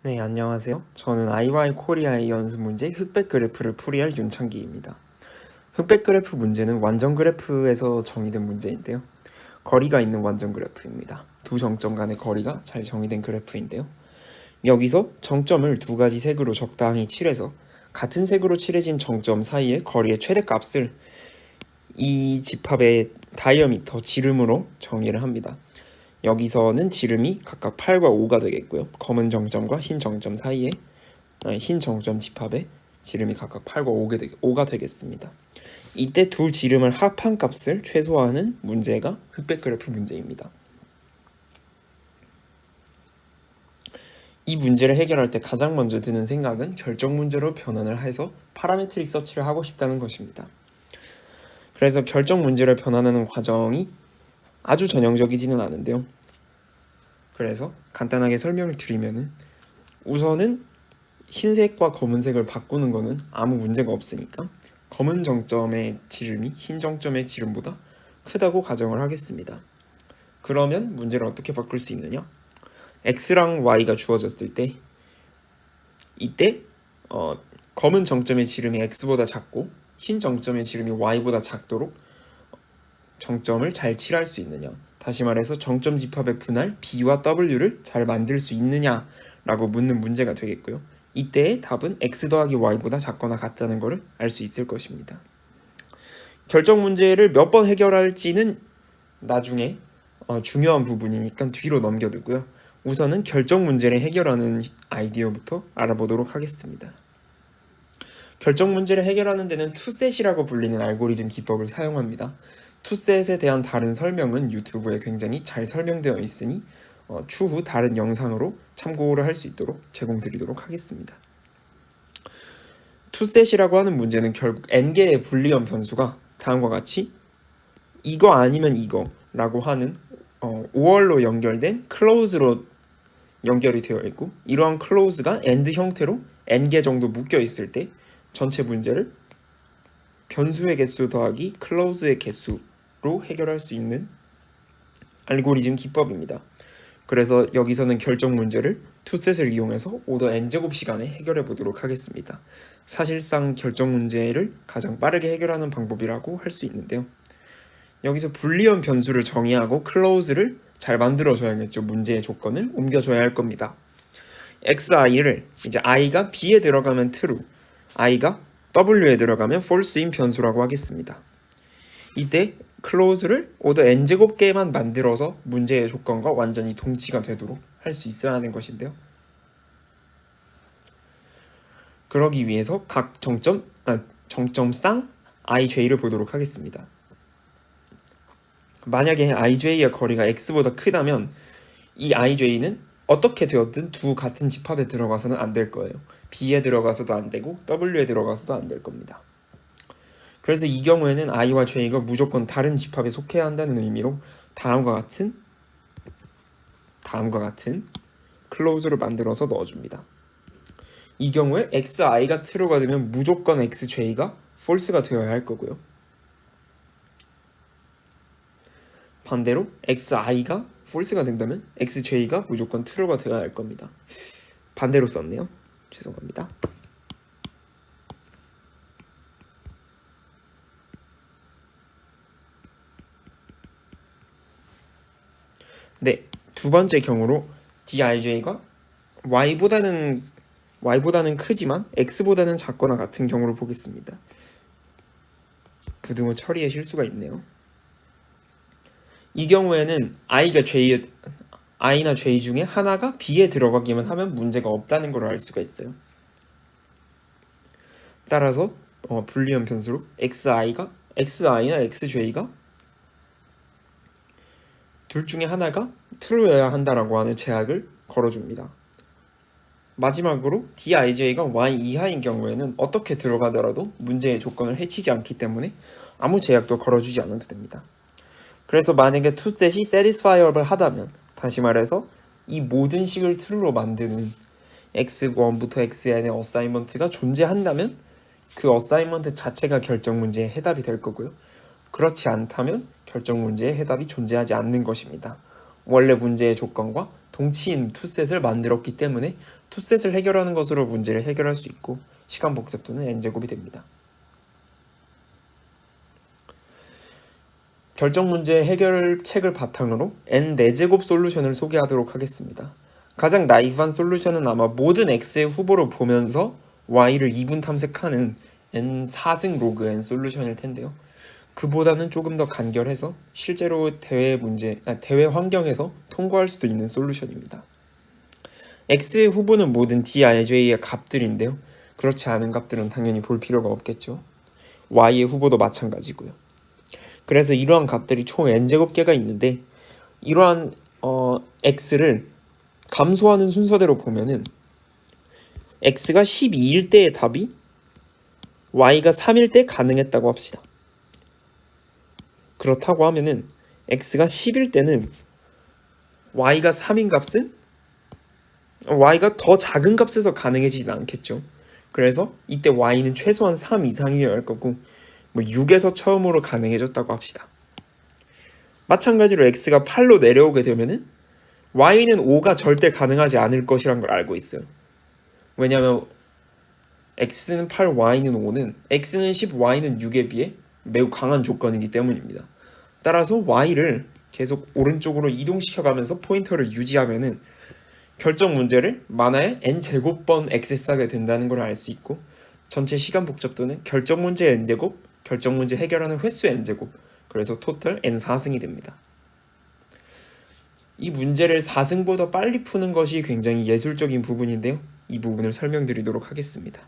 네, 안녕하세요. 저는 IY 코리아의 연습 문제 흑백 그래프를 풀이할 윤창기입니다. 흑백 그래프 문제는 완전 그래프에서 정의된 문제인데요. 거리가 있는 완전 그래프입니다. 두 정점 간의 거리가 잘 정의된 그래프인데요. 여기서 정점을 두 가지 색으로 적당히 칠해서 같은 색으로 칠해진 정점 사이의 거리의 최대값을 이 집합의 다이어미터 지름으로 정의를 합니다. 여기서는 지름이 각각 8과 5가 되겠고요. 검은 정점과 흰 정점 사이에 흰 정점 집합의 지름이 각각 8과 5가 되겠습니다. 이때 두 지름을 합한 값을 최소화하는 문제가 흑백 그래프 문제입니다. 이 문제를 해결할 때 가장 먼저 드는 생각은 결정 문제로 변환을 해서 파라메트릭 서치를 하고 싶다는 것입니다. 그래서 결정 문제를 변환하는 과정이 아주 전형적이지는 않은데요. 그래서 간단하게 설명을 드리면은 우선은 흰색과 검은색을 바꾸는 거는 아무 문제가 없으니까 검은 정점의 지름이 흰 정점의 지름보다 크다고 가정을 하겠습니다. 그러면 문제를 어떻게 바꿀 수 있느냐? x랑 y가 주어졌을 때 이때 검은 정점의 지름이 x보다 작고 흰 정점의 지름이 y보다 작도록 정점을 잘 칠할 수 있느냐, 다시 말해서 정점 집합의 분할 b와 w를 잘 만들 수 있느냐 라고 묻는 문제가 되겠고요. 이때의 답은 x 더하기 y보다 작거나 같다는 것을 알 수 있을 것입니다. 결정 문제를 몇 번 해결할지는 나중에 중요한 부분이니까 뒤로 넘겨두고요. 우선은 결정 문제를 해결하는 아이디어부터 알아보도록 하겠습니다. 결정 문제를 해결하는 데는 투셋이라고 불리는 알고리즘 기법을 사용합니다. 투셋에 대한 다른 설명은 유튜브에 굉장히 잘 설명되어 있으니 추후 다른 영상으로 참고를 할 수 있도록 제공드리도록 하겠습니다. 투셋이라고 하는 문제는 결국 n개의 불리한 변수가 다음과 같이 이거 아니면 이거 라고 하는 5월로 연결된 클로즈로 연결이 되어 있고, 이러한 클로즈가 AND 형태로 n개 정도 묶여 있을 때 전체 문제를 변수의 개수 더하기 클로즈의 개수로 해결할 수 있는 알고리즘 기법입니다. 그래서 여기서는 결정 문제를 투셋을 이용해서 오더 n제곱 시간에 해결해 보도록 하겠습니다. 사실상 결정 문제를 가장 빠르게 해결하는 방법이라고 할 수 있는데요. 여기서 불리한 변수를 정의하고 클로즈를 잘 만들어줘야겠죠. 문제의 조건을 옮겨줘야 할 겁니다. xi를 이제 i가 b에 들어가면 true, i가 w에 들어가면 false인 변수라고 하겠습니다. 이때 클로즈를 오더 n제곱개만 만들어서 문제의 조건과 완전히 동치가 되도록 할 수 있어야 하는 것인데요. 그러기 위해서 각 정점상 ij를 보도록 하겠습니다. 만약에 ij의 거리가 x보다 크다면 이 ij는 어떻게 되었든 두 같은 집합에 들어가서는 안 될 거예요. b에 들어가서도 안 되고 w에 들어가서도 안 될 겁니다. 그래서 이 경우에는 i와 j가 무조건 다른 집합에 속해야 한다는 의미로 다음과 같은 클로즈를 만들어서 넣어줍니다. 이 경우에 xi가 true가 되면 무조건 xj가 false가 되어야 할 거고요. 반대로 xi가 false가 된다면 xj가 무조건 true가 되어야 할 겁니다. 반대로 썼네요. 죄송합니다. 네, 두 번째 경우로 dij가 y보다는 크지만 x보다는 작거나 같은 경우를 보겠습니다. 부등호 처리에 실수가 있네요. 이 경우에는 i나 j 중에 하나가 b에 들어가기만 하면 문제가 없다는 걸 알 수가 있어요. 따라서 불리한 변수로 xi나 xj가 둘 중에 하나가 true여야 한다라고 하는 제약을 걸어줍니다. 마지막으로 dij가 y 이하인 경우에는 어떻게 들어가더라도 문제의 조건을 해치지 않기 때문에 아무 제약도 걸어주지 않아도 됩니다. 그래서 만약에 투셋이 satisfiable 하다면, 다시 말해서 이 모든 식을 true로 만드는 x1부터 xn의 어사이먼트가 존재한다면 그 어사이먼트 자체가 결정 문제의 해답이 될 거고요. 그렇지 않다면 결정 문제의 해답이 존재하지 않는 것입니다. 원래 문제의 조건과 동치인 투셋을 만들었기 때문에 투셋을 해결하는 것으로 문제를 해결할 수 있고 시간 복잡도는 n제곱이 됩니다. 결정 문제 해결책을 바탕으로 n4제곱 솔루션을 소개하도록 하겠습니다. 가장 나이브한 솔루션은 아마 모든 x의 후보로 보면서 y를 2분 탐색하는 n4승 로그 n 솔루션일 텐데요. 그보다는 조금 더 간결해서 실제로 대회 환경에서 통과할 수도 있는 솔루션입니다. x의 후보는 모든 dij의 값들인데요. 그렇지 않은 값들은 당연히 볼 필요가 없겠죠. y의 후보도 마찬가지고요. 그래서 이러한 값들이 총 n제곱개가 있는데 이러한 x를 감소하는 순서대로 보면은 x가 12일 때의 답이 y가 3일 때 가능했다고 합시다. 그렇다고 하면은 x가 10일 때는 y가 3인 값은 y가 더 작은 값에서 가능해지진 않겠죠. 그래서 이때 y는 최소한 3 이상이어야 할 거고 6에서 처음으로 가능해졌다고 합시다. 마찬가지로 x가 8로 내려오게 되면은 y는 5가 절대 가능하지 않을 것이란 걸 알고 있어요. 왜냐하면 x는 8, y는 5는 x는 10, y는 6에 비해 매우 강한 조건이기 때문입니다. 따라서 y를 계속 오른쪽으로 이동시켜가면서 포인터를 유지하면은 결정 문제를 만화에 n제곱번 액세스하게 된다는 걸 알 수 있고 전체 시간 복잡도는 결정 문제 n제곱, 결정 문제 해결하는 횟수 n제곱, 그래서 토탈 n4승이 됩니다. 이 문제를 4승보다 빨리 푸는 것이 굉장히 예술적인 부분인데요. 이 부분을 설명드리도록 하겠습니다.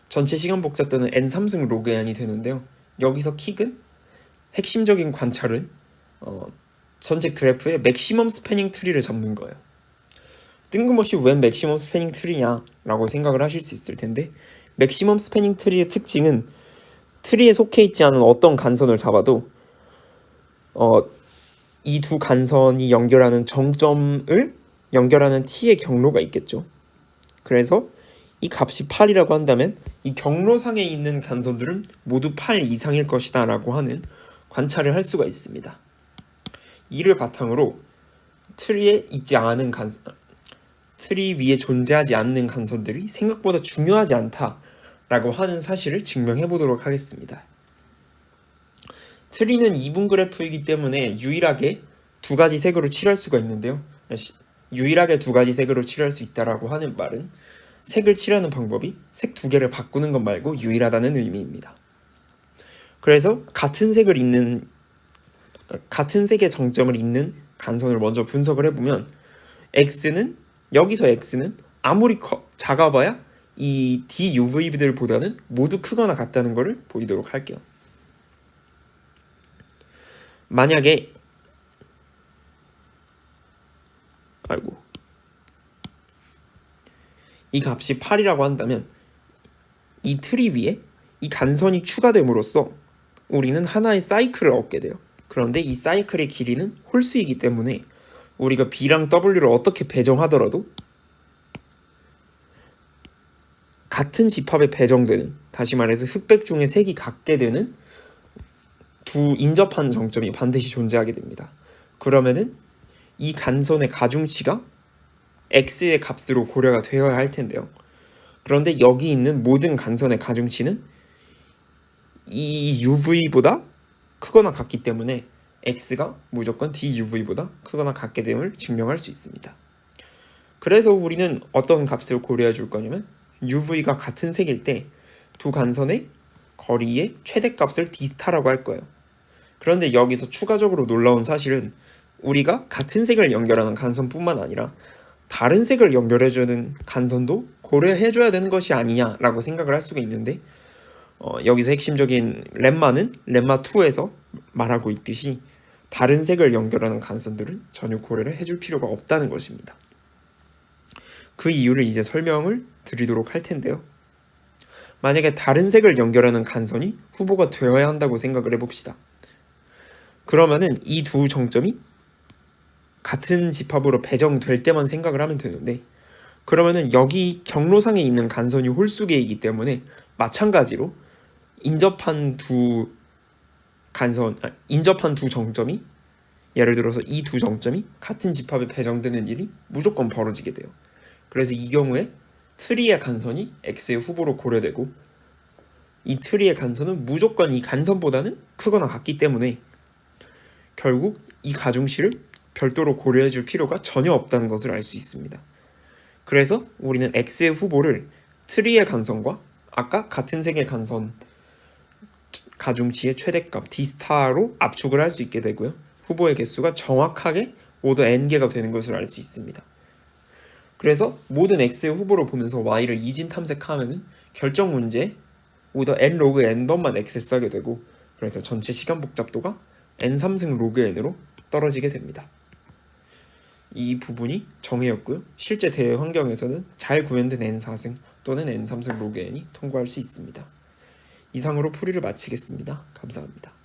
전체 시간 복잡도는 n3승 로그 n이 되는데요. 여기서 킥은 핵심적인 관찰은 전체 그래프의 맥시멈 스패닝 트리를 잡는 거예요. 뜬금없이 웬 맥시멈 스패닝 트리냐 라고 생각을 하실 수 있을 텐데 맥시멈 스패닝 트리의 특징은 트리에 속해 있지 않은 어떤 간선을 잡아도 이 두 간선이 연결하는 정점을 연결하는 t의 경로가 있겠죠. 그래서 이 값이 8이라고 한다면 이 경로상에 있는 간선들은 모두 8 이상일 것이다 라고 하는 관찰을 할 수가 있습니다. 이를 바탕으로 트리에 있지 않은 트리 위에 존재하지 않는 간선들이 생각보다 중요하지 않다라고 하는 사실을 증명해 보도록 하겠습니다. 트리는 2분 그래프이기 때문에 유일하게 두 가지 색으로 칠할 수가 있는데요. 유일하게 두 가지 색으로 칠할 수 있다라고 하는 말은 색을 칠하는 방법이 색 두 개를 바꾸는 것 말고 유일하다는 의미입니다. 그래서 같은 색의 정점을 잇는 간선을 먼저 분석을 해보면 여기서 x는 아무리 작아봐야 이 DUV들보다는 모두 크거나 같다는 것을 보이도록 할게요. 만약에 이 값이 8이라고 한다면 이 트리 위에 이 간선이 추가됨으로써 우리는 하나의 사이클을 얻게 돼요. 그런데 이 사이클의 길이는 홀수이기 때문에 우리가 B랑 W를 어떻게 배정하더라도 같은 집합에 배정되는, 다시 말해서 흑백 중에 색이 같게 되는 두 인접한 정점이 반드시 존재하게 됩니다. 그러면은 이 간선의 가중치가 x의 값으로 고려가 되어야 할 텐데요. 그런데 여기 있는 모든 간선의 가중치는 이 UV보다 크거나 같기 때문에 x가 무조건 DUV보다 크거나 같게 됨을 증명할 수 있습니다. 그래서 우리는 어떤 값을 고려해 줄 거냐면 UV가 같은 색일 때 두 간선의 거리의 최대값을 D스타라고 할 거예요. 그런데 여기서 추가적으로 놀라운 사실은 우리가 같은 색을 연결하는 간선뿐만 아니라 다른 색을 연결해주는 간선도 고려해줘야 되는 것이 아니냐라고 생각을 할 수가 있는데 여기서 핵심적인 렘마는 렘마2에서 말하고 있듯이 다른 색을 연결하는 간선들은 전혀 고려를 해줄 필요가 없다는 것입니다. 그 이유를 이제 설명을 드리도록 할 텐데요. 만약에 다른 색을 연결하는 간선이 후보가 되어야 한다고 생각을 해봅시다. 그러면은 이 두 정점이 같은 집합으로 배정될 때만 생각을 하면 되는데 그러면은 여기 경로상에 있는 간선이 홀수계이기 때문에 마찬가지로 인접한 두 정점이 예를 들어서 이 두 정점이 같은 집합에 배정되는 일이 무조건 벌어지게 돼요. 그래서 이 경우에 트리의 간선이 x의 후보로 고려되고 이 트리의 간선은 무조건 이 간선보다는 크거나 같기 때문에 결국 이 가중치를 별도로 고려해줄 필요가 전혀 없다는 것을 알 수 있습니다. 그래서 우리는 x의 후보를 트리의 간선과 아까 같은 색의 간선 가중치의 최대값 D 스타로 압축을 할 수 있게 되고요. 후보의 개수가 정확하게 모두 n개가 되는 것을 알 수 있습니다. 그래서 모든 x의 후보를 보면서 y를 이진 탐색하면은 결정 문제에 모두 n 로그 n번만 x에 쓰게 되고 그래서 전체 시간 복잡도가 n3승 로그 n으로 떨어지게 됩니다. 이 부분이 정의였고요. 실제 대외 환경에서는 잘 구현된 n4승 또는 n3승 로그 n이 통과할 수 있습니다. 이상으로 풀이를 마치겠습니다. 감사합니다.